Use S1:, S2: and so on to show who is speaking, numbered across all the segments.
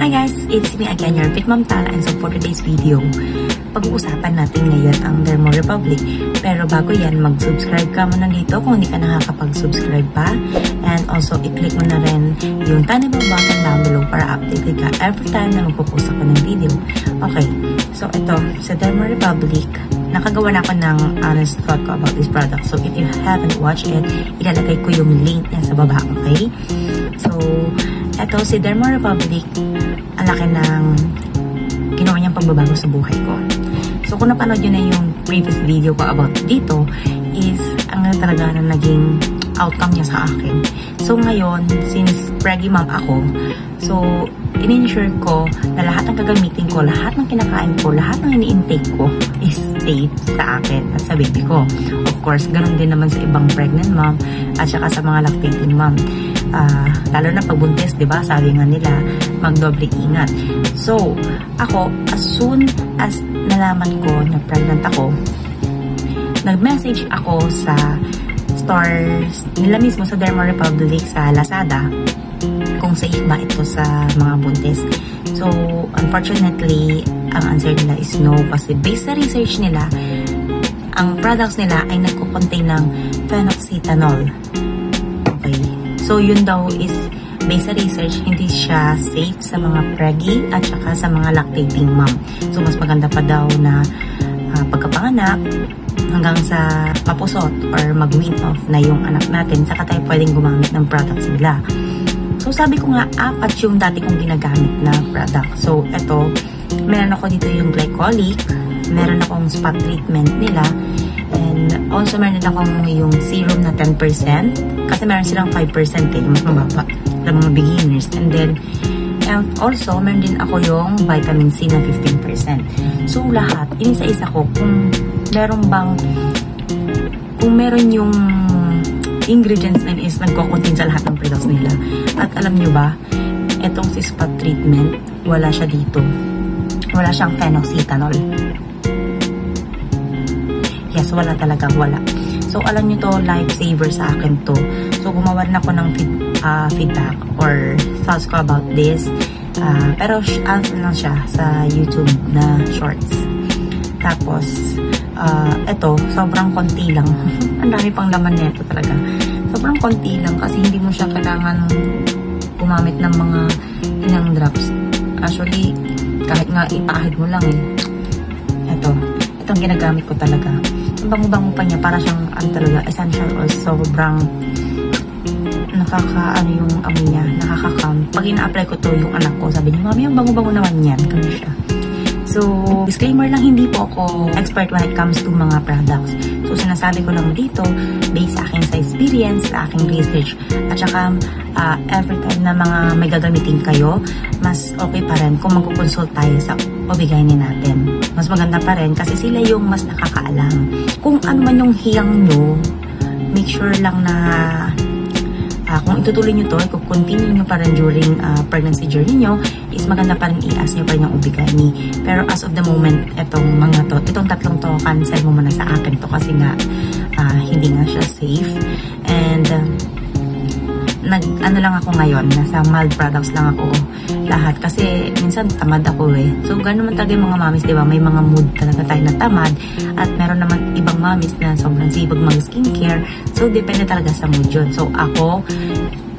S1: Hi guys, it's me again, your Fit Mom Tala, and so for today's video, pag-uusapan natin ngayon ang Dermo Republic. Pero bago yan, mag-subscribe ka muna dito kung hindi ka nakakapag-subscribe pa. And also, i-click mo na rin yung tiny bell button down below para updated ka every time na magpo-post ako ng video. Okay, so ito, sa Dermo Republic, nakagawa na ako ng honest thought ko about this product. So if you haven't watched it, ilalagay ko yung link niya sa baba, okay? So, ito si Dermo Republic, ang laki ng ginawa niyang pagbabago sa buhay ko. So kung napanood yun na yung previous video ko about dito, is ang talaga na naging outcome niya sa akin. So ngayon, since preggy mom ako, so in-ensure ko na lahat ng gagamitin ko, lahat ng kinakain ko, lahat ng ini-intake ko is safe sa akin at sa baby ko. Of course, ganun din naman sa ibang pregnant mom at saka sa mga lactating mom. Lalo na pagbuntis, diba? Sabi nga nila, magdoble ingat. So, ako, as soon as nalaman ko na pregnant ako, nag-message ako sa stores nila mismo sa Dermo Republic sa Lazada kung safe ba ito sa mga buntis. So, unfortunately, ang answer nila is no kasi based sa research nila, ang products nila ay nagko-contain ng phenoxyethanol. Okay. So, yun daw is based sa research, hindi siya safe sa mga preggy at saka sa mga lactating mom. So, mas maganda pa daw na pagkapanganak hanggang sa mapusot or mag-wean off na yung anak natin, saka tayo pwedeng gumamit ng products nila. So, sabi ko nga, 4 yung dati kong ginagamit na product. So, eto, meron ako dito yung glycolic, meron akong spot treatment nila, and also meron akong yung serum na 10%, kasi meron silang 5% mas mababa sa mga beginners. And then, also, meron din ako yung vitamin C na 15%. So, lahat, inisa-isa ko kung meron yung ingredients na is nagko-contain sa lahat ng products nila. At alam nyo ba, etong si spot treatment, wala siya dito. Wala siyang phenoxyethanol. Yes, wala talaga, wala. So, alam nyo to, lifesaver sa akin to. So, gumawa rin ako ng feedback or thoughts ko about this. Pero, ano lang siya sa YouTube na shorts. Tapos, eto, sobrang konti lang. Ang dami pang laman nito talaga. Sobrang konti lang kasi hindi mo siya kailangan gumamit ng mga inang drops. Actually, kahit nga ipahid mo lang eh. Itong ginagamit ko talaga. Ang bango-bango pa niya, para siyang talaga essential or sobrang yung amoy niya, nakaka-calm. Pag ina-apply ko to yung anak ko, sabi niya, mami, ang bango-bango naman yan. Kano siya. So, disclaimer lang, hindi po ako expert when it comes to mga products. So, sinasabi ko lang dito, based sa akin sa experience, sa aking research, at saka every time na mga may gagamitin kayo, mas okay pa rin kung magkukonsult tayo sa OB-GYN natin. Mas maganda pa rin kasi sila yung mas nakakaalam. Kung ano man yung hiyang nyo, make sure lang na kung itutuloy nyo to, kung continue nyo pa rin during pregnancy journey nyo, is maganda pa rin i-ask nyo pa rin yung OB-GYN. Pero as of the moment, itong tatlong to, cancel mo muna sa akin to kasi nga, hindi nga siya safe. And, ano lang ako ngayon, nasa mild products lang ako lahat kasi minsan tamad ako eh. So, gano'n man talaga yung mga mamis, diba? May mga mood talaga tayo na tamad at meron naman ibang mamis na sobrang sibag mag-skincare. So, depende talaga sa mood yun. So, ako,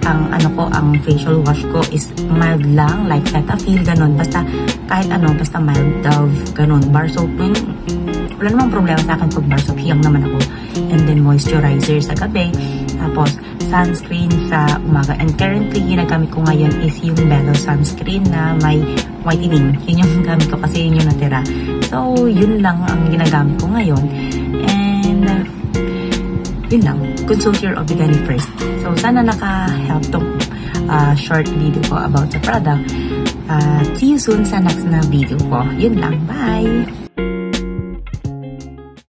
S1: ang facial wash ko is mild lang, like Cetaphil, ganun. Basta, kahit basta mild Dove, ganun. Bar soap, wala namang problema sa akin pag bar soap, hiyang naman ako. And then, moisturizer sa gabi. Tapos, sunscreen sa umaga. And currently, ginagamit ko ngayon is yung Bello sunscreen na may whitening. Yun yung gamit ko kasi yun yung natira. So, yun lang ang ginagamit ko ngayon. And, yun lang. Consult your OB-GYN first. So, sana naka-help tong short video ko about the product. See you soon sa next na video ko. Yun lang. Bye!